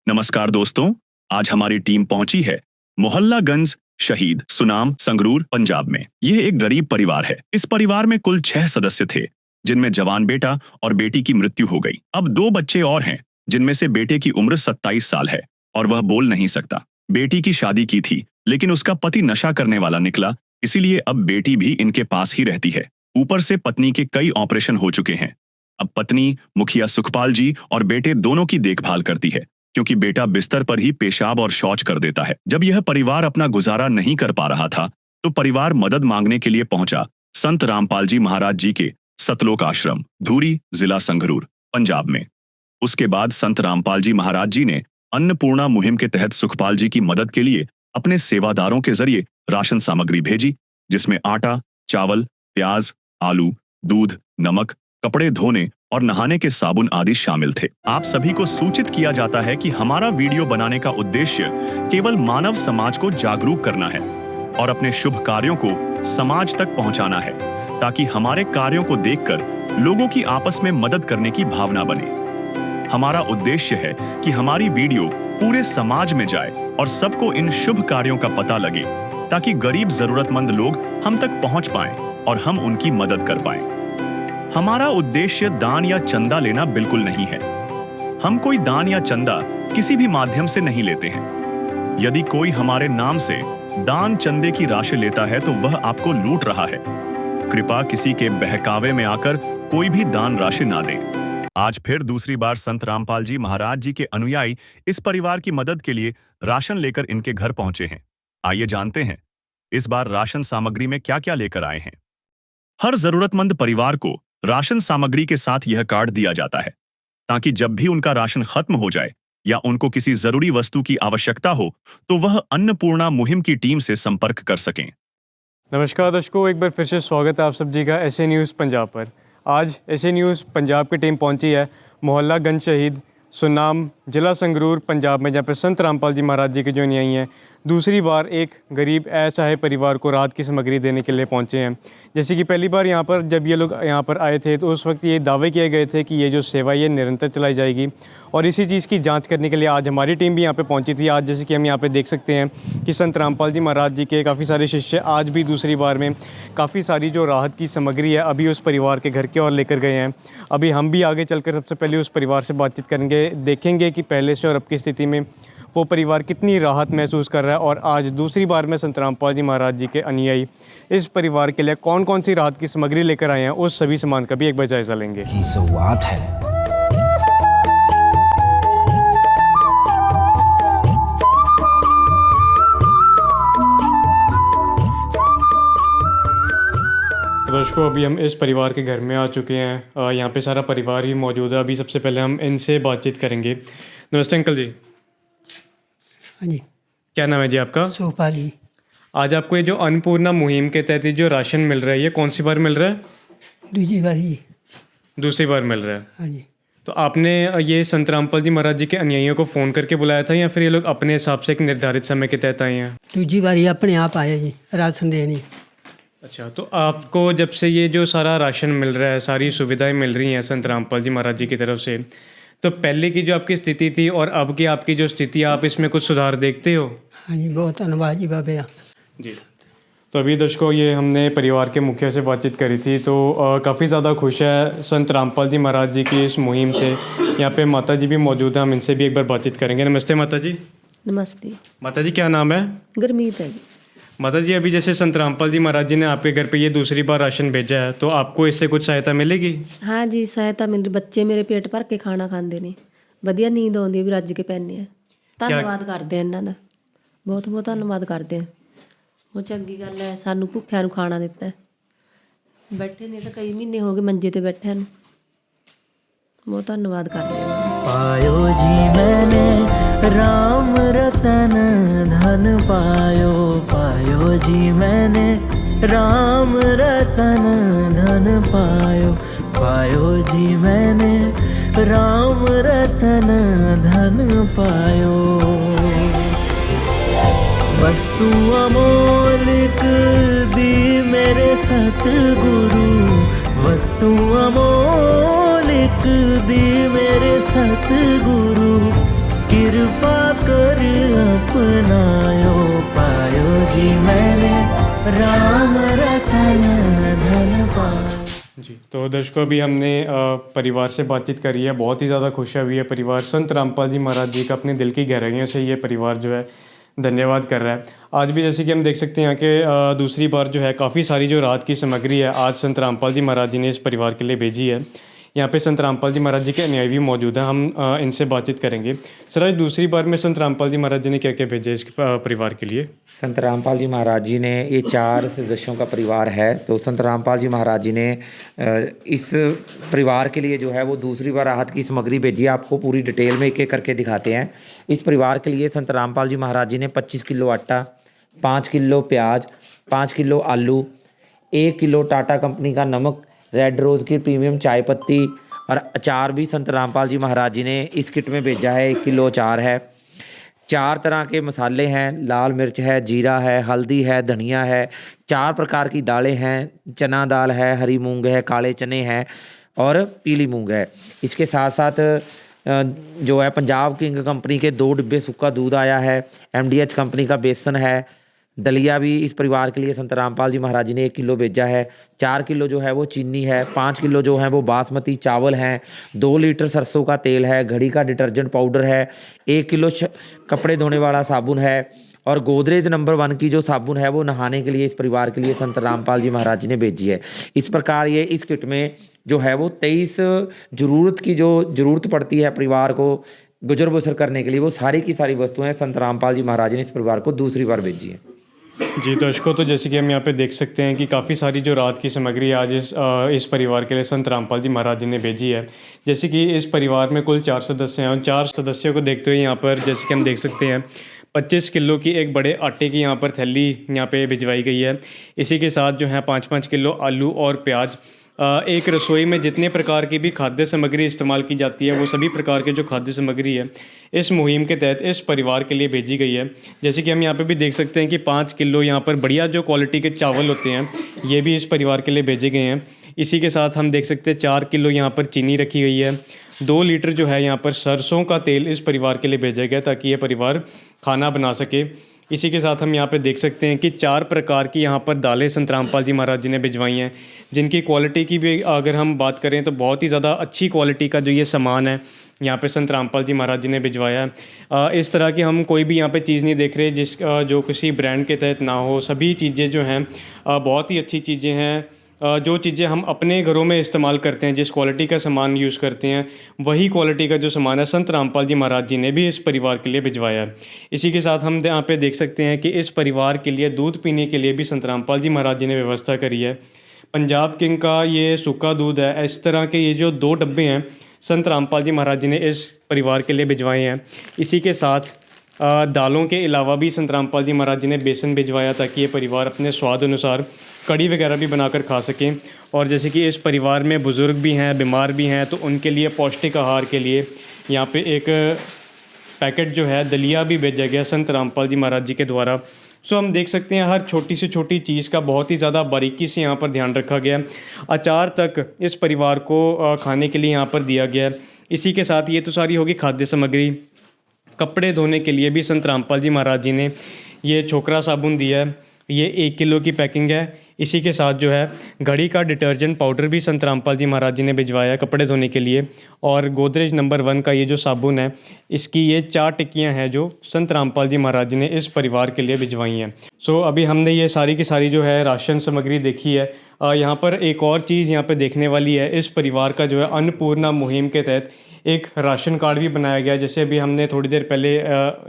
नमस्कार दोस्तों, आज हमारी टीम पहुंची है मोहल्लागंज शहीद सुनाम संगरूर पंजाब में। यह एक गरीब परिवार है। इस परिवार में कुल 6 सदस्य थे, जिनमें जवान बेटा और बेटी की मृत्यु हो गई। अब 2 बच्चे और हैं, जिनमें से बेटे की उम्र 27 साल है और वह बोल नहीं सकता। बेटी की शादी की थी, लेकिन उसका पति नशा करने वाला निकला, इसीलिए अब बेटी भी इनके पास ही रहती है। ऊपर से पत्नी के कई ऑपरेशन हो चुके हैं। अब पत्नी मुखिया सुखपाल जी और बेटे दोनों की देखभाल करती है, क्योंकि बेटा बिस्तर पर ही पेशाब और शौच कर देता है। जब यह परिवार अपना गुजारा नहीं कर पा रहा था, तो परिवार मदद मांगने के लिए पहुंचा संत रामपाल जी महाराज जी के सतलोक आश्रम, धूरी, जिला संगरूर, पंजाब में। उसके बाद संत रामपाल जी महाराज जी ने अन्नपूर्णा मुहिम के तहत सुखपाल जी की मदद के लिए अपने सेवादारों के जरिए राशन सामग्री भेजी, जिसमें आटा, चावल, प्याज, आलू, दूध, नमक, कपड़े धोने और नहाने के साबुन आदि शामिल थे। आप सभी को सूचित किया जाता है कि हमारा वीडियो बनाने का उद्देश्य केवल मानव समाज को जागरूक करना है और अपने शुभ कार्यों को समाज तक पहुंचाना है, ताकि हमारे कार्यों को देखकर लोगों की आपस में मदद करने की भावना बने। हमारा उद्देश्य है कि हमारी वीडियो पूरे समाज में जाए और सबको इन शुभ कार्यों का पता लगे, ताकि गरीब जरूरतमंद लोग हम तक पहुंच पाएं और हम उनकी मदद कर पाएं। हमारा उद्देश्य दान या चंदा लेना बिल्कुल नहीं है। हम कोई दान या चंदा किसी भी माध्यम से नहीं लेते हैं। यदि कोई हमारे नाम से दान चंदे की राशि लेता है, तो वह आपको लूट रहा है। कृपया किसी के बहकावे में आकर कोई भी दान राशि ना दें। आज फिर दूसरी बार संत रामपाल जी महाराज जी के अनुयायी इस परिवार की मदद के लिए राशन लेकर इनके घर पहुंचे हैं। आइए जानते हैं इस बार राशन सामग्री में क्या क्या लेकर आए हैं। हर जरूरतमंद परिवार को राशन सामग्री के साथ यह कार्ड दिया जाता है, ताकि जब भी उनका राशन खत्म हो जाए या उनको किसी जरूरी वस्तु की आवश्यकता हो, तो वह अन्नपूर्णा मुहिम की टीम से संपर्क कर सकें। नमस्कार दर्शकों, एक बार फिर से स्वागत है आप सब जी का एसए न्यूज़ पंजाब पर। आज एसए न्यूज़ पंजाब की टीम पहुंची है मोहल्लागंज शहीद सुनाम, जिला संगरूर, पंजाब में, जहाँ पर संत रामपाल जी महाराज जी के जो अनुयायी हैं दूसरी बार एक गरीब असहाय परिवार को राहत की सामग्री देने के लिए पहुंचे हैं। जैसे कि पहली बार यहाँ पर जब ये लोग यहाँ पर आए थे, तो उस वक्त ये दावे किए गए थे कि ये जो सेवा ये निरंतर चलाई जाएगी, और इसी चीज़ की जांच करने के लिए आज हमारी टीम भी यहाँ पे पहुंची थी। आज जैसे कि हम यहाँ पे देख सकते हैं कि संत रामपाल जी महाराज जी के काफ़ी सारे शिष्य आज भी दूसरी बार में काफ़ी सारी जो राहत की सामग्री है अभी उस परिवार के घर की ओर लेकर गए हैं। अभी हम भी आगे चलकर सबसे पहले उस परिवार से बातचीत करेंगे, देखेंगे कि पहले से और अब की स्थिति में वो परिवार कितनी राहत महसूस कर रहा है, और आज दूसरी बार में संत रामपाल जी महाराज जी के अनुयायी इस परिवार के लिए कौन कौन सी राहत की सामग्री लेकर आए हैं, उस सभी सामान का भी एक बार जायजा लेंगे। की शुरुआत है। दर्शकों, अभी हम इस परिवार के घर में आ चुके हैं। यहाँ पे सारा परिवार ही मौजूद है। अभी सबसे पहले हम इनसे बातचीत करेंगे। नमस्ते अंकल जी। हाँ जी। क्या नाम है जी आपका? सुखपाल जी। आज आपको ये जो अन्नपूर्णा मुहिम के तहत जो राशन मिल रहा है, ये कौन सी बार मिल रहा है? दूसरी बार ही। दूसरी बार मिल रहा है। हाँ जी। तो आपने ये संत रामपाल जी महाराज जी के अनुयायियों को फ़ोन करके बुलाया था, या फिर ये लोग अपने हिसाब से एक निर्धारित समय के तहत आए हैं? दूसरी बार ही अपने आप आए जी राशन देने। अच्छा, तो आपको जब से ये जो सारा राशन मिल रहा है, सारी सुविधाएं मिल रही हैं संत रामपाल जी महाराज जी की तरफ से, तो पहले की जो आपकी स्थिति थी और अब की आपकी जो स्थिति, आप इसमें कुछ सुधार देखते हो? हाँ जी, बहुत धन्यवाद जी बाबा जी। तो अभी दर्शकों, ये हमने परिवार के मुखिया से बातचीत करी थी, तो काफ़ी ज़्यादा खुश है संत रामपाल जी महाराज जी की इस मुहिम से। यहाँ पे माता जी भी मौजूद हैं, हम इनसे भी एक बार बातचीत करेंगे। नमस्ते माता जी। नमस्ते। माता जी, क्या नाम है? गुरमीत है जी। माता जी, अभी जैसे संत रामपाल जी महाराज जी ने आपके घर पे ये दूसरी बार राशन भेजा है, तो आपको इससे कुछ सहायता मिलेगी? हाँ जी, सहायता मिल, बच्चे मेरे पेट भर के खाना खाਂਦੇ ਨੇ, ਵਧੀਆ ਨੀਂਦ ਆਉਂਦੀ ਵੀ ਰੱਜ ਕੇ ਪੈਂਦੇ ਆ। ਧੰਨਵਾਦ ਕਰਦੇ ਆ ਇਹਨਾਂ ਦਾ, ਬਹੁਤ ਬਹੁਤ ਧੰਨਵਾਦ ਕਰਦੇ ਆ। ਉਹ ਚੰਗੀ ਗੱਲ ਹੈ, ਸਾਨੂੰ ਭੁੱਖਿਆਂ ਨੂੰ ਖਾਣਾ ਦਿੱਤਾ। ਬੈਠੇ ਨੇ ਤਾਂ ਕਈ ਮਹੀਨੇ ਹੋ ਗਏ ਮੰਜੇ ਤੇ ਬੈਠਿਆਂ ਨੂੰ, ਬਹੁਤ ਧੰਨਵਾਦ ਕਰਦੇ ਆ। पायो जी मैंने राम रतन धन पायो, पायो जी मैंने राम रतन धन पायो, पायो जी मैंने राम रतन धन पायो। वस्तु अमोलिक दी मेरे सतगुरु, वस्तु अमोलिक दी मेरे सतगुरु, कृपा कर अपनायो पायो जी मैंने राम रतन धन पायो। जी, तो दर्शकों अभी हमने परिवार से बातचीत करी है, बहुत ही ज़्यादा खुश हुई है परिवार। संत रामपाल जी महाराज जी का अपने दिल की गहराइयों से ये परिवार जो है धन्यवाद कर रहा है। आज भी जैसे कि हम देख सकते हैं यहाँ के दूसरी बार जो है काफ़ी सारी जो राहत की सामग्री है आज संत रामपाल जी महाराज जी ने इस परिवार के लिए भेजी है। यहाँ पे संत रामपाल जी महाराज जी के अनुयायी भी मौजूद हैं, हम इनसे बातचीत करेंगे। सर, आज दूसरी बार में संत रामपाल जी महाराज जी ने क्या क्या भेजा इस परिवार के लिए? संत रामपाल जी महाराज जी ने, ये 4 सदस्यों का परिवार है, तो संत रामपाल जी महाराज जी ने इस परिवार के लिए जो है वो दूसरी बार राहत की सामग्री भेजी है। आपको पूरी डिटेल में एक एक करके दिखाते हैं। इस परिवार के लिए संत रामपाल जी महाराज जी ने 25 किलो आटा, 5 किलो प्याज, 5 किलो आलू, 1 किलो टाटा कंपनी का नमक, रेड रोज़ की प्रीमियम चाय पत्ती और अचार भी संत रामपाल जी महाराज जी ने इस किट में भेजा है। 1 किलो अचार है, 4 तरह के मसाले हैं, लाल मिर्च है, जीरा है, हल्दी है, धनिया है, 4 प्रकार की दालें हैं, चना दाल है, हरी मूंग है, काले चने हैं और पीली मूंग है। इसके साथ साथ जो है पंजाब किंग कंपनी के 2 डिब्बे सूखा दूध आया है, MDH कंपनी का बेसन है, दलिया भी इस परिवार के लिए संत रामपाल जी महाराज जी ने 1 किलो भेजा है, 4 किलो जो है वो चीनी है, 5 किलो जो है वो बासमती चावल हैं, 2 लीटर सरसों का तेल है, घड़ी का डिटर्जेंट पाउडर है, 1 किलो कपड़े धोने वाला साबुन है और गोदरेज नंबर 1 की जो साबुन है वो नहाने के लिए इस परिवार के लिए संत रामपाल जी महाराज जी ने भेजी है। इस प्रकार ये इस किट में जो है वो 23 ज़रूरत पड़ती है परिवार को गुजर बसर करने के लिए, वो सारी की सारी वस्तुएं संत रामपाल जी महाराज ने इस परिवार को दूसरी बार भेजी है। जी दर्शकों, तो जैसे कि हम यहाँ पे देख सकते हैं कि काफ़ी सारी जो राहत की सामग्री आज इस परिवार के लिए संत रामपाल जी महाराज जी ने भेजी है। जैसे कि इस परिवार में कुल 4 सदस्य हैं और 4 सदस्यों को देखते हुए यहाँ पर जैसे कि हम देख सकते हैं 25 किलो की एक बड़े आटे की यहाँ पर थैली यहाँ पे भिजवाई गई है। इसी के साथ जो है 5-5 किलो आलू और प्याज, एक रसोई में जितने प्रकार की भी खाद्य सामग्री इस्तेमाल की जाती है वो सभी प्रकार के जो खाद्य सामग्री है इस मुहिम के तहत इस परिवार के लिए भेजी गई है। जैसे कि हम यहाँ पे भी देख सकते हैं कि 5 किलो यहाँ पर बढ़िया जो क्वालिटी के चावल होते हैं ये भी इस परिवार के लिए भेजे गए हैं। इसी के साथ हम देख सकते हैं 4 किलो यहाँ पर चीनी रखी गई है, 2 लीटर जो है यहाँ पर सरसों का तेल इस परिवार के लिए भेजा गया ताकि ये परिवार खाना बना सके। इसी के साथ हम यहाँ पे देख सकते हैं कि 4 प्रकार की यहाँ पर दालें संत रामपाल जी महाराज जी ने भिजवाई हैं, जिनकी क्वालिटी की भी अगर हम बात करें तो बहुत ही ज़्यादा अच्छी क्वालिटी का जो ये सामान है यहाँ पे संत रामपाल जी महाराज जी ने भिजवाया है। इस तरह की हम कोई भी यहाँ पे चीज़ नहीं देख रहे जो किसी ब्रांड के तहत ना हो। सभी चीज़ें जो हैं बहुत ही अच्छी चीज़ें हैं। जो चीज़ें हम अपने घरों में इस्तेमाल करते हैं, जिस क्वालिटी का सामान यूज़ करते हैं वही क्वालिटी का जो सामान है संत रामपाल जी महाराज जी ने भी इस परिवार के लिए भिजवाया है। इसी के साथ हम यहाँ पे देख सकते हैं कि इस परिवार के लिए दूध पीने के लिए भी संत रामपाल जी महाराज जी ने व्यवस्था करी है। पंजाब किंग का ये सूखा दूध है। इस तरह के ये जो 2 डब्बे हैं संत रामपाल जी महाराज जी ने इस परिवार के लिए भिजवाए हैं। इसी के साथ दालों के अलावा भी संत रामपाल जी महाराज जी ने बेसन भिजवाया ताकि ये परिवार अपने स्वाद अनुसार कड़ी वगैरह भी बनाकर खा सकें। और जैसे कि इस परिवार में बुज़ुर्ग भी हैं, बीमार भी हैं, तो उनके लिए पौष्टिक आहार के लिए यहाँ पे एक पैकेट जो है दलिया भी भेजा गया संत रामपाल जी महाराज जी के द्वारा। सो हम देख सकते हैं हर छोटी से छोटी चीज़ का बहुत ही ज़्यादा बारीकी से यहाँ पर ध्यान रखा गया। अचार तक इस परिवार को खाने के लिए यहाँ पर दिया गया। इसी के साथ ये तो सारी होगी खाद्य सामग्री। कपड़े धोने के लिए भी संत रामपाल जी महाराज जी ने ये छोकरा साबुन दिया है, ये 1 किलो की पैकिंग है। इसी के साथ जो है घड़ी का डिटर्जेंट पाउडर भी संत रामपाल जी महाराज जी ने भिजवाया कपड़े धोने के लिए। और गोदरेज नंबर 1 का ये जो साबुन है इसकी ये 4 टिक्कियाँ हैं जो संत रामपाल जी महाराज जी ने इस परिवार के लिए भिजवाई हैं। सो अभी हमने ये सारी की सारी जो है राशन सामग्री देखी है। यहाँ पर एक और चीज़ यहाँ पर देखने वाली है, इस परिवार का जो है अन्नपूर्णा मुहिम के तहत एक राशन कार्ड भी बनाया गया। जैसे अभी हमने थोड़ी देर पहले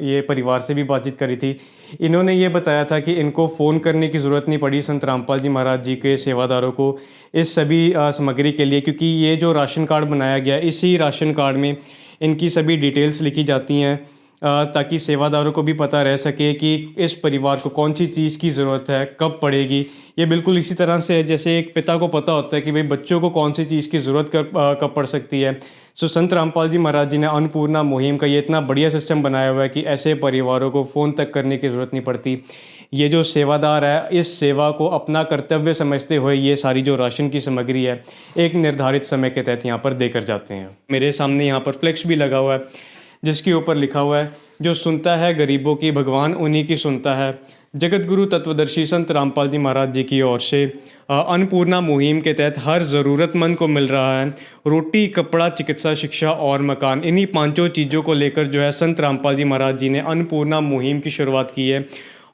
ये परिवार से भी बातचीत करी थी, इन्होंने ये बताया था कि इनको फ़ोन करने की ज़रूरत नहीं पड़ी संत रामपाल जी महाराज जी के सेवादारों को इस सभी सामग्री के लिए, क्योंकि ये जो राशन कार्ड बनाया गया इसी राशन कार्ड में इनकी सभी डिटेल्स लिखी जाती हैं ताकि सेवादारों को भी पता रह सके कि इस परिवार को कौन सी चीज़ की ज़रूरत है, कब पड़ेगी। ये बिल्कुल इसी तरह से है जैसे एक पिता को पता होता है कि भाई बच्चों को कौन सी चीज़ की ज़रूरत कब पड़ सकती है। सो संत रामपाल जी महाराज जी ने अन्नपूर्णा मुहिम का ये इतना बढ़िया सिस्टम बनाया हुआ है कि ऐसे परिवारों को फ़ोन तक करने की ज़रूरत नहीं पड़ती। ये जो सेवादार है इस सेवा को अपना कर्तव्य समझते हुए ये सारी जो राशन की सामग्री है एक निर्धारित समय के तहत यहाँ पर देकर जाते हैं। मेरे सामने यहाँ पर फ्लेक्स भी लगा हुआ है जिसके ऊपर लिखा हुआ है जो सुनता है गरीबों की, भगवान उन्हीं की सुनता है। जगत गुरु तत्वदर्शी संत रामपाल जी महाराज जी की ओर से अन्नपूर्णा मुहिम के तहत हर ज़रूरतमंद को मिल रहा है रोटी, कपड़ा, चिकित्सा, शिक्षा और मकान। इन्हीं पांचों चीज़ों को लेकर जो है संत रामपाल जी महाराज जी ने अन्नपूर्णा मुहिम की शुरुआत की है।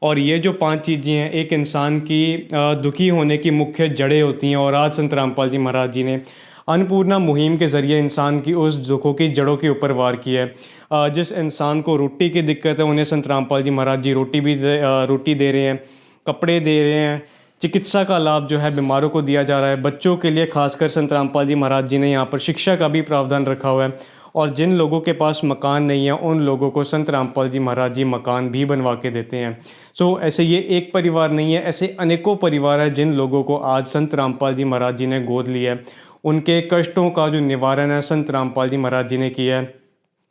और ये जो 5 चीज़ें हैं एक इंसान की दुखी होने की मुख्य जड़ें होती हैं। और आज संत रामपाल जी महाराज जी ने अन्नपूर्णा मुहिम के ज़रिए इंसान की उस दुखों की जड़ों के ऊपर वार किया है। जिस इंसान को रोटी की दिक्कत है उन्हें संत रामपाल जी महाराज जी रोटी दे रहे हैं, कपड़े दे रहे हैं, चिकित्सा का लाभ जो है बीमारों को दिया जा रहा है। बच्चों के लिए खासकर संत रामपाल जी महाराज जी ने यहाँ पर शिक्षा का भी प्रावधान रखा हुआ है। और जिन लोगों के पास मकान नहीं है उन लोगों को संत रामपाल जी महाराज जी मकान भी बनवा के देते हैं। ऐसे ये एक परिवार नहीं है, ऐसे अनेकों परिवार है जिन लोगों को आज संत रामपाल जी महाराज जी ने गोद लिया है। उनके कष्टों का जो निवारण है संत रामपाल जी महाराज जी ने किया है।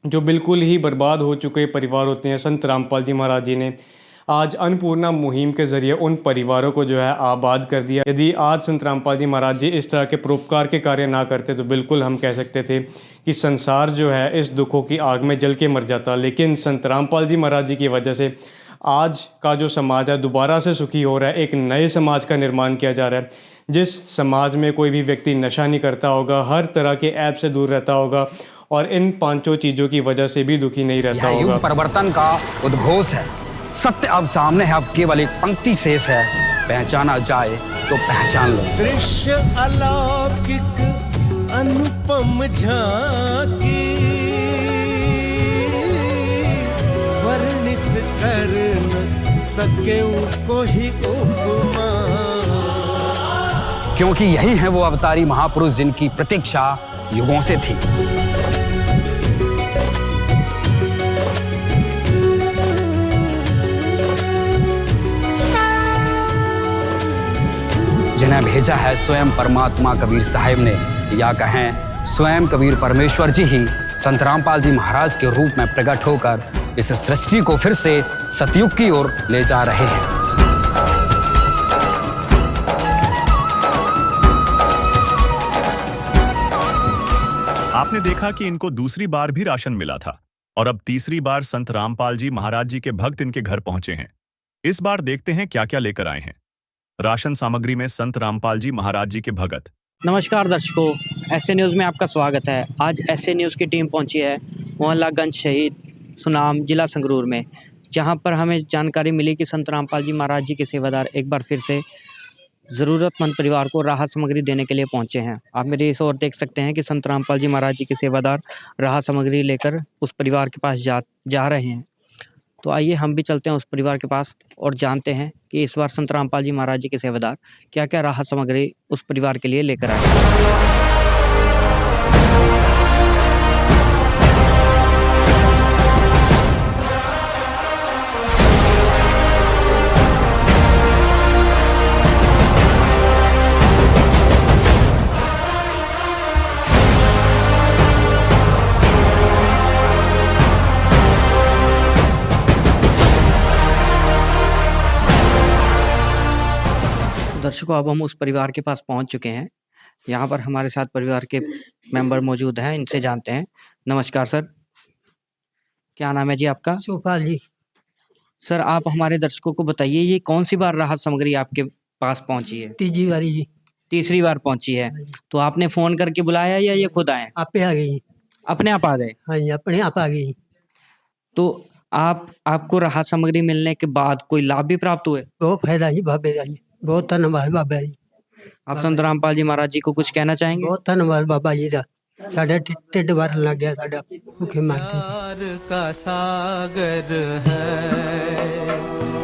जो बिल्कुल ही बर्बाद हो चुके परिवार होते हैं, संत रामपाल जी महाराज जी ने आज अन्नपूर्णा मुहिम के ज़रिए उन परिवारों को जो है आबाद कर दिया। यदि आज संत रामपाल जी महाराज जी इस तरह के परोपकार के कार्य ना करते तो बिल्कुल हम कह सकते थे कि संसार जो है इस दुखों की आग में जल के मर जाता। लेकिन संत रामपाल जी महाराज जी की वजह से आज का जो समाज है दोबारा से सुखी हो रहा है। एक नए समाज का निर्माण किया जा रहा है, जिस समाज में कोई भी व्यक्ति नशा नहीं करता होगा, हर तरह के ऐप से दूर रहता होगा और इन 5 चीज़ों की वजह से भी दुखी नहीं रहता यह होगा। युग परिवर्तन का उद्घोष है। सत्य अब सामने है, अब केवल एक पंक्ति शेष है। पहचाना जाए तो पहचान लो। दृश्य अलौकिक अनुपम झांकी वर्णित कर न सके कोई उपमा। क्योंकि यही है वो अवतारी महापुरुष जिनकी प्रतीक्षा युगों से थी। जिन्हें भेजा है स्वयं परमात्मा कबीर साहिब ने, या कहें स्वयं कबीर परमेश्वर जी ही संत रामपाल जी महाराज के रूप में प्रकट होकर इस सृष्टि को फिर से सतयुग की ओर ले जा रहे हैं। आपने देखा कि इनको दूसरी बार भी राशन मिला था और अब तीसरी बार संत रामपाल जी महाराज जी के भक्त इनके घर पहुंचे हैं। इस बार देखते हैं क्या क्या लेकर आए हैं। राशन सामग्री में संत रामपाल जी महाराज जी के भगत। नमस्कार दर्शकों, एसए न्यूज़ में आपका स्वागत है। आज एसए न्यूज़ की टीम पहुंची है मोहल्ला गंज शहीद सुनाम जिला संगरूर में, जहां पर हमें जानकारी मिली कि संत रामपाल जी महाराज जी के सेवादार एक बार फिर से ज़रूरतमंद परिवार को राहत सामग्री देने के लिए पहुंचे हैं। आप मेरी इस ओर देख सकते हैं कि संत रामपाल जी महाराज जी के सेवादार राहत सामग्री लेकर उस परिवार के पास जा रहे हैं। तो आइए हम भी चलते हैं उस परिवार के पास और जानते हैं कि इस बार संत रामपाल जी महाराज जी के सेवादार क्या क्या राहत सामग्री उस परिवार के लिए लेकर आए। दर्शकों, अब हम उस परिवार के पास पहुंच चुके हैं। यहाँ पर हमारे साथ परिवार के मेंबर मौजूद हैं, इनसे जानते हैं। नमस्कार सर, क्या नाम है जी आपका? सुपाल जी। सर, आप हमारे दर्शकों को बताइए ये कौन सी बार राहत सामग्री आपके पास पहुंची है? तीजी बारी जी। तीसरी बार पहुंची है। तो आपने फोन करके बुलाया या ये खुद आए? आपे आ गई। अपने आप आ गए? हाँ जी, अपने आप आ गई। तो आपको राहत सामग्री मिलने के बाद कोई लाभ भी प्राप्त हुए? बहुत फायदा जी बाबे का जी, बहुत धन्यवाद बाबा जी। आप संत रामपाल जी महाराज जी को कुछ कहना चाहेंगे? बहुत धन्यवाद बाबा जी का। साढ़े टिड्ड भरन लग गया, साढ़ा भूखे मारते थे। प्यार का सागर है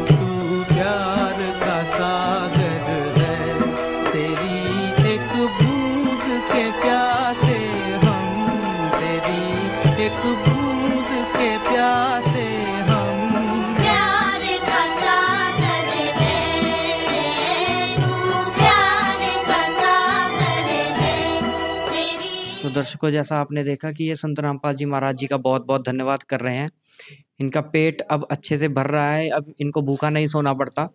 तू, प्यार का सागर है, तेरी एक बूंद के प्यासे हम, तेरी एक बूंद के प्यासे हम। प्यार का सागर है तू, प्यार का सागर है तेरी। तो दर्शकों, जैसा आपने देखा कि ये संत रामपाल जी महाराज जी का बहुत बहुत धन्यवाद कर रहे हैं। इनका पेट अब अच्छे से भर रहा है, अब इनको भूखा नहीं सोना पड़ता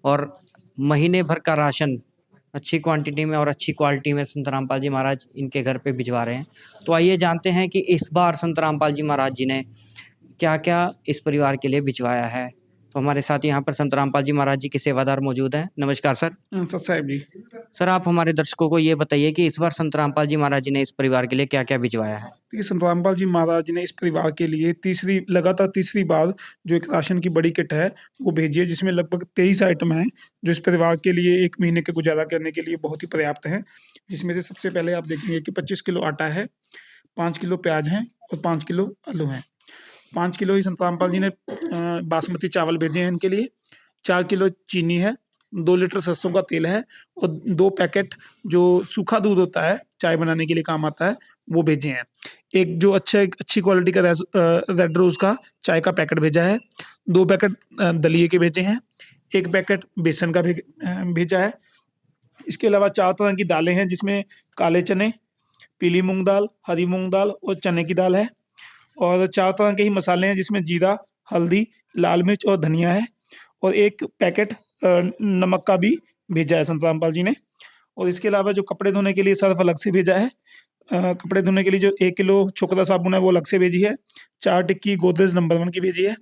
और महीने भर का राशन अच्छी क्वांटिटी में और अच्छी क्वालिटी में संत रामपाल जी महाराज इनके घर पे भिजवा रहे हैं। तो आइए जानते हैं कि इस बार संत रामपाल जी महाराज जी ने क्या क्या इस परिवार के लिए भिजवाया है। तो हमारे साथ यहाँ पर संत रामपाल जी महाराज जी के सेवादार मौजूद हैं। नमस्कार सर। सर साहब जी। सर आप हमारे दर्शकों को ये बताइए कि इस बार संत रामपाल जी महाराज जी ने इस परिवार के लिए क्या क्या भिजवाया है। देखिए, संत रामपाल जी महाराज ने इस परिवार के लिए लगातार तीसरी बार जो एक राशन की बड़ी किट है वो भेजी है, जिसमें लगभग 23 आइटम हैं जो इस परिवार के लिए 1 महीने का गुजारा करने के लिए बहुत ही पर्याप्त है। जिसमें से सबसे पहले आप देखेंगे कि 25 किलो आटा है, 5 किलो प्याज है और 5 किलो आलू हैं। 5 किलो ही संत रामपाल जी ने बासमती चावल भेजे हैं इनके लिए। 4 किलो चीनी है, 2 लीटर सरसों का तेल है और 2 पैकेट जो सूखा दूध होता है चाय बनाने के लिए काम आता है वो भेजे हैं। एक जो अच्छी क्वालिटी का रेड रोज का चाय का पैकेट भेजा है। 2 पैकेट दलिए के भेजे हैं। 1 पैकेट बेसन का भेजा है। इसके अलावा 4 तरह की दालें हैं, जिसमें काले चने, पीली मूंग दाल, हरी मूंग दाल और चने की दाल है। और 4 तरह के ही मसाले हैं, जिसमें जीरा, हल्दी, लाल मिर्च और धनिया है। और 1 पैकेट नमक का भी भेजा है संत रामपाल जी ने। और इसके अलावा जो कपड़े धोने के लिए सर्फ अलग से भेजा है। कपड़े धोने के लिए जो 1 किलो छोकरा साबुन है वो अलग से भेजी है। 4 टिक्की गोदरेज नंबर 1 की भेजी है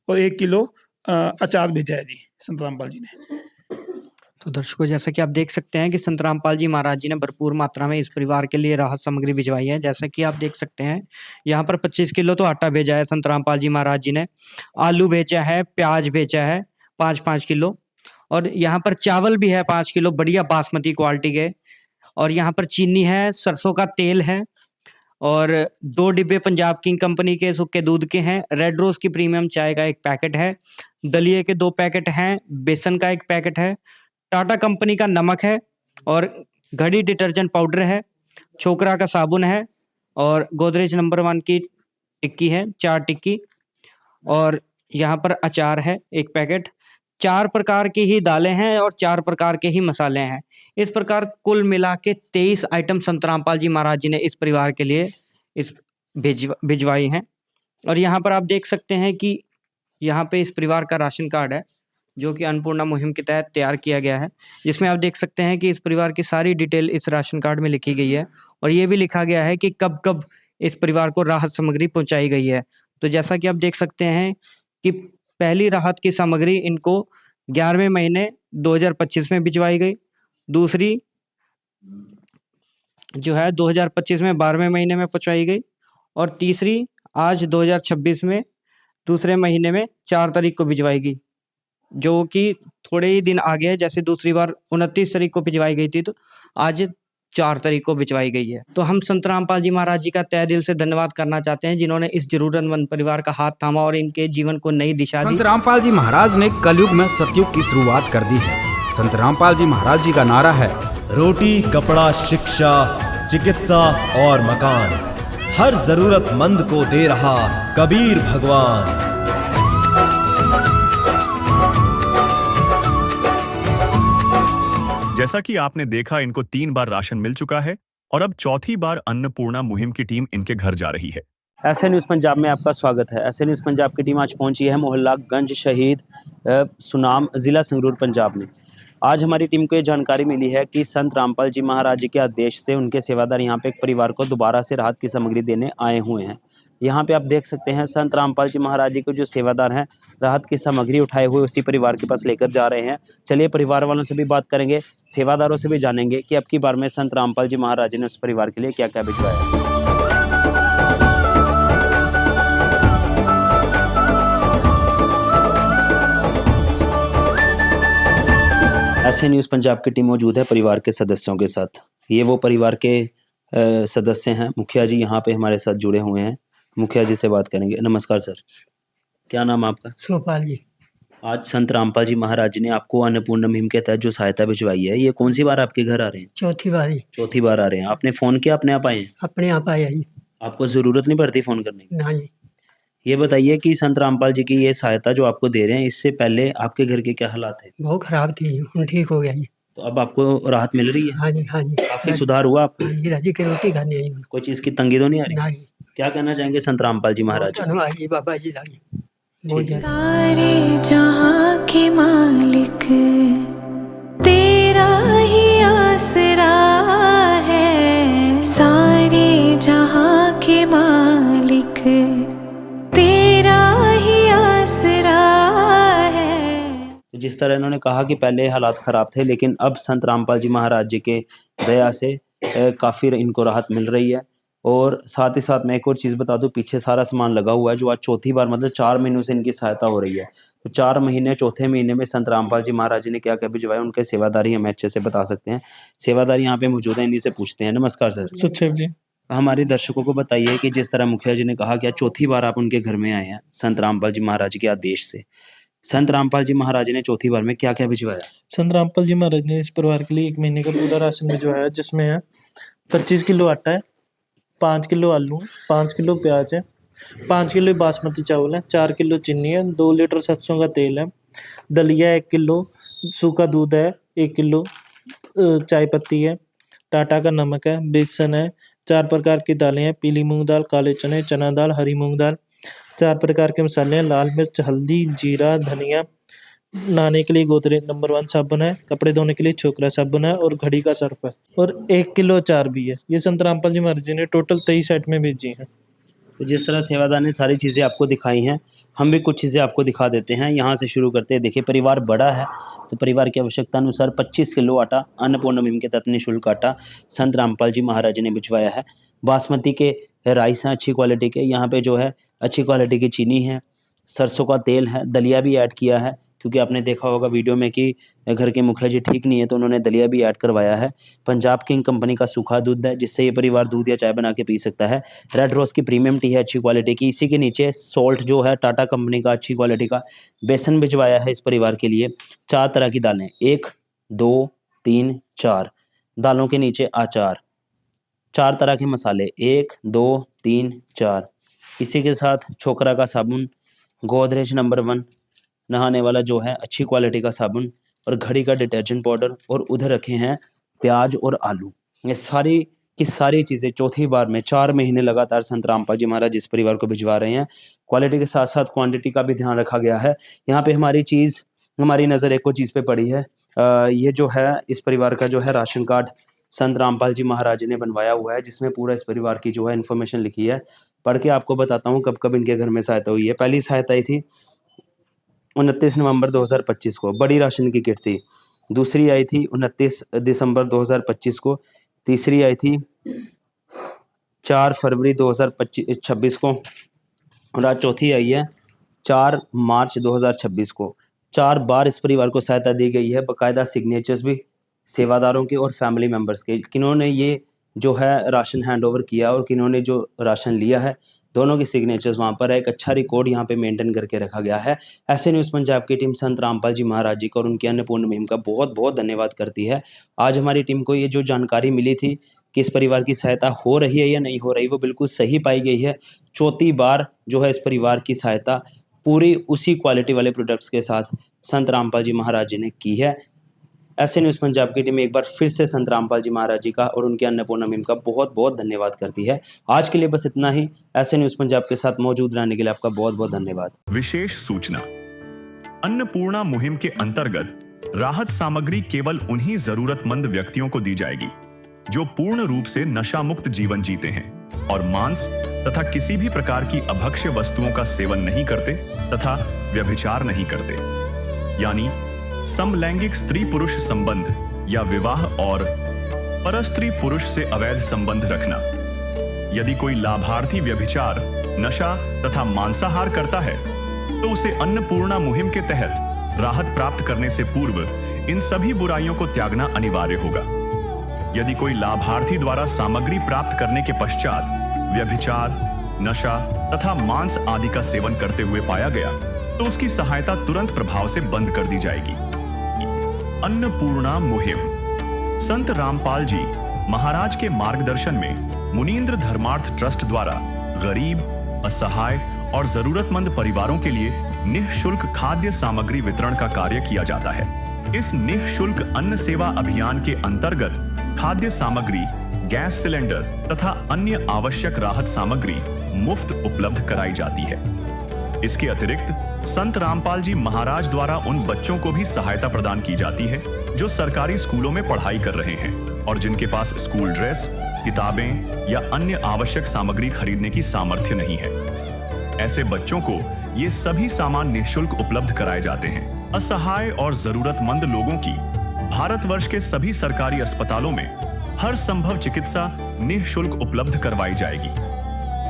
और 1 किलो अचार भेजा है जी संत रामपाल जी ने। तो दर्शकों, जैसा कि आप देख सकते हैं कि संत रामपाल जी महाराज जी ने भरपूर मात्रा में इस परिवार के लिए राहत सामग्री भिजवाई है। जैसा कि आप देख सकते हैं यहाँ पर 25 किलो तो आटा भेजा है संत रामपाल जी महाराज जी ने। आलू भेजा है, प्याज भेजा है 5-5 किलो और यहाँ पर चावल भी है 5 किलो बढ़िया बासमती क्वालिटी के। और यहाँ पर चीनी है, सरसों का तेल है और 2 डिब्बे पंजाब किंग कंपनी के सूखे दूध के हैं। रेड रोज की प्रीमियम चाय का 1 पैकेट है। दलिए के 2 पैकेट हैं। बेसन का 1 पैकेट है। टाटा कंपनी का नमक है और घड़ी डिटर्जेंट पाउडर है। छोकरा का साबुन है और गोदरेज नंबर 1 की टिक्की है, 4 टिक्की। और यहाँ पर अचार है 1 पैकेट। 4 प्रकार की ही दालें हैं और 4 प्रकार के ही मसाले हैं। इस प्रकार कुल मिला के 23 आइटम संत रामपाल जी महाराज जी ने इस परिवार के लिए भिजवाई हैं। और यहाँ पर आप देख सकते हैं कि यहाँ पे इस परिवार का राशन कार्ड है जो कि अन्नपूर्णा मुहिम के तहत तैयार किया गया है, जिसमें आप देख सकते हैं कि इस परिवार की सारी डिटेल इस राशन कार्ड में लिखी गई है और ये भी लिखा गया है कि कब कब इस परिवार को राहत सामग्री पहुंचाई गई है। तो जैसा कि आप देख सकते हैं कि पहली राहत की सामग्री इनको 11वें महीने 2025 में भिजवाई गई। दूसरी जो है 2025 में 12वें महीने में पहुंचाई गई और तीसरी आज 2026 में दूसरे महीने में 4 तारीख को भिजवाई गई, जो कि थोड़े ही दिन आगे है। जैसे दूसरी बार 29 तारीख को भिजवाई गई थी तो आज 4 तारीख को भिजवाई गई है। तो हम संत रामपाल जी महाराज जी का तहे दिल से धन्यवाद करना चाहते हैं, जिन्होंने इस जरूरतमंद परिवार का हाथ थामा और इनके जीवन को नई दिशा दी। संत रामपाल जी महाराज ने कलयुग में सतयुग की शुरुआत कर दी है। संत रामपाल जी महाराज जी का नारा है, रोटी, कपड़ा, शिक्षा, चिकित्सा और मकान, हर जरूरतमंद को दे रहा कबीर भगवान। जैसा कि आपने देखा, इनको 3 बार राशन मिल चुका है और अब 4थी बार अन्नपूर्णा मुहिम की टीम इनके घर जा रही है। एसए न्यूज़ पंजाब में आपका स्वागत है। एसए न्यूज़ पंजाब की टीम आज पहुंची है मोहल्ला गंज शहीद सुनाम, जिला संगरूर, पंजाब में। आज हमारी टीम को ये जानकारी मिली है कि संत रामपाल जी महाराज जी के आदेश से उनके सेवादार यहाँ पे एक परिवार को दोबारा से राहत की सामग्री देने आए हुए हैं। यहाँ पे आप देख सकते हैं संत रामपाल जी महाराज जी को जो सेवादार हैं राहत की सामग्री उठाए हुए उसी परिवार के पास लेकर जा रहे हैं। चलिए परिवार वालों से भी बात करेंगे, सेवादारों से भी जानेंगे कि अब की बार में संत रामपाल जी महाराज जी ने उस परिवार के लिए क्या क्या भिजवाया। एसए न्यूज़ पंजाब की टीम मौजूद है परिवार के सदस्यों के साथ। ये वो परिवार के सदस्य हैं। मुखिया जी यहाँ पे हमारे साथ जुड़े हुए हैं। मुखिया जी से बात करेंगे। नमस्कार सर, क्या नाम है आपका? सोपाल जी। आज संत रामपाल जी महाराज जी ने आपको अन्नपूर्णा मुहिम के तहत जो सहायता भिजवाई है, ये कौन सी बार आपके घर आ रहे हैं? 4थी बार ही। 4थी बार आ रहे हैं। आपने फोन किया, अपने आप आए हैं? अपने आप आया जी। आपको जरूरत नहीं पड़ती फोन करने की? ना जी। ये बताइए कि संत रामपाल जी की ये सहायता जो आपको दे रहे हैं, इससे पहले आपके घर के क्या हालात थे? बहुत खराब थी, हम ठीक हो गया जी। तो अब आपको राहत मिल रही है? हाँ जी, हाँ जी। काफी सुधार हुआ आपको? हाँ जी, राजी की रोटी खानी है। कोई चीज की तंगी तो नहीं आ रही? ना जी। क्या कहना चाहेंगे संत रामपाल जी महाराज? धन्यवाद जी बाबा जी। सारे जहां के मालिक तेरा ही आसरा है, सारे जहां के मालिक तेरा जिस तरह इन्होंने कहा कि पहले हालात ख़राब थे, लेकिन अब संत रामपाल जी महाराज जी के दया से काफ़ी इनको राहत मिल रही है। और साथ ही साथ मैं एक और चीज़ बता दूं, पीछे सारा सामान लगा हुआ है जो आज चौथी बार, मतलब 4 महीनों से इनकी सहायता हो रही है। तो 4 महीने, चौथे महीने में संत रामपाल जी महाराज जी ने क्या क्या भिजवाया, उनके सेवादारी हमें अच्छे से बता सकते हैं। सेवादारी यहाँ पे मौजूद है, इन्हीं से पूछते हैं। नमस्कार सर। सचिव जी, हमारे दर्शकों को बताइए कि जिस तरह मुखिया जी ने कहा कि आज चौथी बार आप उनके घर में आए हैं संत रामपाल जी महाराज के आदेश से, संत रामपाल जी महाराज ने चौथी बार में क्या क्या भिजवाया? संत रामपाल जी महाराज ने इस परिवार के लिए 1 महीने का पूरा राशन भिजवाया, जिसमें है 25 किलो आटा है, 5 किलो आलू, 5 किलो प्याज है, 5 किलो बासमती चावल है, 4 किलो चीनी है, 2 लीटर सरसों का तेल है, दलिया 1 किलो, सूखा दूध है 1 किलो, चाय पत्ती है, टाटा का नमक है, बेसन है, 4 प्रकार की दालें हैं, पीली मूंग दाल, काले चने, चना दाल, हरी मूंग दाल, 4 प्रकार के मसाले हैं, लाल मिर्च, हल्दी, जीरा, धनिया, नहाने के लिए गोदरेज नंबर 1 साबुन है, कपड़े धोने के लिए छोकरा साबुन है और घड़ी का सर्फ है, और 1 किलो अचार भी है। ये संत रामपाल जी महाराज जी ने टोटल 23 आइटमें भेजी हैं। तो जिस तरह सेवादार ने सारी चीज़ें आपको दिखाई हैं, हम भी कुछ चीज़ें आपको दिखा देते हैं। यहाँ से शुरू करते हैं। देखिए, परिवार बड़ा है तो परिवार की आवश्यकता अनुसार 25 किलो आटा अन्नपूर्णा मुहिम के तहत निःशुल्क आटा संत रामपाल जी महाराज जी ने भिजवाया है। बासमती के राइस हैं अच्छी क्वालिटी के, यहाँ पे जो है अच्छी क्वालिटी की चीनी है, सरसों का तेल है, दलिया भी ऐड किया है, क्योंकि आपने देखा होगा वीडियो में कि घर के मुखिया जी ठीक नहीं है तो उन्होंने दलिया भी ऐड करवाया है। पंजाब किंग कंपनी का सूखा दूध है, जिससे ये परिवार दूध या चाय बना के पी सकता है। रेड रोज की प्रीमियम टी है अच्छी क्वालिटी की। इसी के नीचे सॉल्ट जो है टाटा कंपनी का अच्छी क्वालिटी का। बेसन भिजवाया है इस परिवार के लिए। 4 तरह की दालें, 1 2 3 4 दालों के नीचे अचार। 4 तरह के मसाले, 1 2 3 4। इसी के साथ छोकरा का साबुन, गोदरेज नंबर 1 नहाने वाला जो है अच्छी क्वालिटी का साबुन, और घड़ी का डिटर्जेंट पाउडर, और उधर रखे हैं प्याज और आलू। ये सारी की सारी चीज़ें चौथी बार में 4 महीने लगातार संत रामपाल जी महाराज इस परिवार को भिजवा रहे हैं। क्वालिटी के साथ साथ क्वांटिटी का भी ध्यान रखा गया है। यहाँ पे हमारी नज़र एक और चीज़ पे पड़ी है। ये जो है इस परिवार का जो है राशन कार्ड संत रामपाल जी महाराज ने बनवाया हुआ है, जिसमें पूरा इस परिवार की जो है इन्फॉर्मेशन लिखी है। पढ़ के आपको बताता हूँ कब कब इनके घर में सहायता हुई है। पहली सहायता आई थी 29 नवंबर 2025 को, बड़ी राशन की किट थी। दूसरी आई थी 29 दिसंबर 2025 को। तीसरी आई थी 4 फरवरी 2026 को, और आज चौथी आई है 4 मार्च 2026 को। 4 बार इस परिवार को सहायता दी गई है, बाकायदा सिग्नेचर्स भी सेवादारों के और फैमिली मेम्बर्स के, किन्होंने ये जो है राशन हैंडओवर किया और किन्होंने जो राशन लिया है, दोनों की सिग्नेचर्स वहाँ पर है। एक अच्छा रिकॉर्ड यहाँ पे मेंटेन करके रखा गया है। ऐसे न्यूज़ पंजाब की टीम संत रामपाल जी महाराज जी को और उनकी अन्नपूर्णा मुहिम का बहुत बहुत धन्यवाद करती है। आज हमारी टीम को ये जो जानकारी मिली थी कि इस परिवार की सहायता हो रही है या नहीं हो रही, वो बिल्कुल सही पाई गई है। चौथी बार जो है इस परिवार की सहायता पूरी उसी क्वालिटी वाले प्रोडक्ट्स के साथ संत रामपाल जी महाराज जी ने की है। ऐसे न्यूज़ पंजाब की टीम एक बार फिर से संत रामपाल जी महाराज जी का और उनकी अन्नपूर्णा मुहिम का बहुत बहुत धन्यवाद करती है। आज के लिए बस इतना ही। ऐसे न्यूज़ पंजाब के साथ मौजूद रहने के लिए आपका बहुत बहुत धन्यवाद। विशेष सूचना, अन्नपूर्णा मुहिम के अंतर्गत राहत सामग्री केवल उन्हीं जरूरतमंद व्यक्तियों को दी जाएगी जो पूर्ण रूप से नशा मुक्त जीवन जीते हैं और मांस तथा किसी भी प्रकार की अभक्ष्य वस्तुओं का सेवन नहीं करते तथा व्यभिचार नहीं करते, यानी समलैंगिक स्त्री पुरुष संबंध या विवाह और परस्त्री पुरुष से अवैध संबंध रखना। यदि कोई लाभार्थी व्यभिचार, नशा तथा मांसाहार करता है तो उसे अन्नपूर्णा मुहिम के तहत राहत प्राप्त करने से पूर्व इन सभी बुराइयों को त्यागना अनिवार्य होगा। यदि कोई लाभार्थी द्वारा सामग्री प्राप्त करने के पश्चात व्यभिचार, नशा तथा मांस आदि का सेवन करते हुए पाया गया तो उसकी सहायता तुरंत प्रभाव से बंद कर दी जाएगी। अन्नपूर्णा मुहिम संत रामपाल जी महाराज के मार्गदर्शन में मुनींद्र धर्मार्थ ट्रस्ट द्वारा गरीब, असहाय और जरूरतमंद परिवारों के लिए निःशुल्क खाद्य सामग्री वितरण का कार्य किया जाता है। इस निःशुल्क अन्न सेवा अभियान के अंतर्गत खाद्य सामग्री, गैस सिलेंडर तथा अन्य आवश्यक राहत सामग्री मुफ्त उपलब्ध कराई जाती है। इसके अतिरिक्त संत रामपाल जी महाराज द्वारा उन बच्चों को भी सहायता प्रदान की जाती है जो सरकारी स्कूलों में पढ़ाई कर रहे हैं और जिनके पास स्कूल ड्रेस, किताबें या अन्य आवश्यक सामग्री खरीदने की सामर्थ्य नहीं है। ऐसे बच्चों को ये सभी सामान निःशुल्क उपलब्ध कराए जाते हैं। असहाय और जरूरतमंद लोगों की भारतवर्ष के सभी सरकारी अस्पतालों में हर संभव चिकित्सा निःशुल्क उपलब्ध करवाई जाएगी,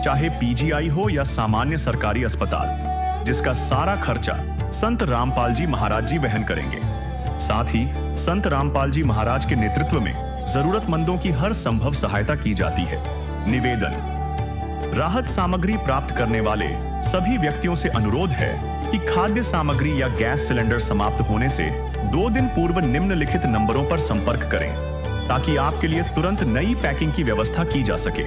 चाहे पीजीआई हो या सामान्य सरकारी अस्पताल, जिसका सारा खर्चा संत रामपाल जी महाराज जी वहन करेंगे। साथ ही संत रामपाल जी महाराज के नेतृत्व में जरूरतमंदों की हर संभव सहायता की जाती है। निवेदन: राहत सामग्री प्राप्त करने वाले सभी व्यक्तियों से अनुरोध है कि खाद्य सामग्री या गैस सिलेंडर समाप्त होने से 2 दिन पूर्व निम्नलिखित नंबरों पर संपर्क करें, ताकि आपके लिए तुरंत नई पैकिंग की व्यवस्था की जा सके।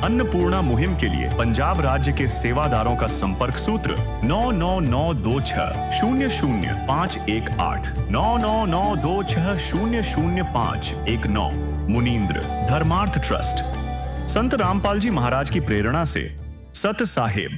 अन्नपूर्णा मुहिम के लिए पंजाब राज्य के सेवादारों का संपर्क सूत्र 9992600518 9992600519। मुनींद्र धर्मार्थ ट्रस्ट। संत रामपाल जी महाराज की प्रेरणा से सत साहिब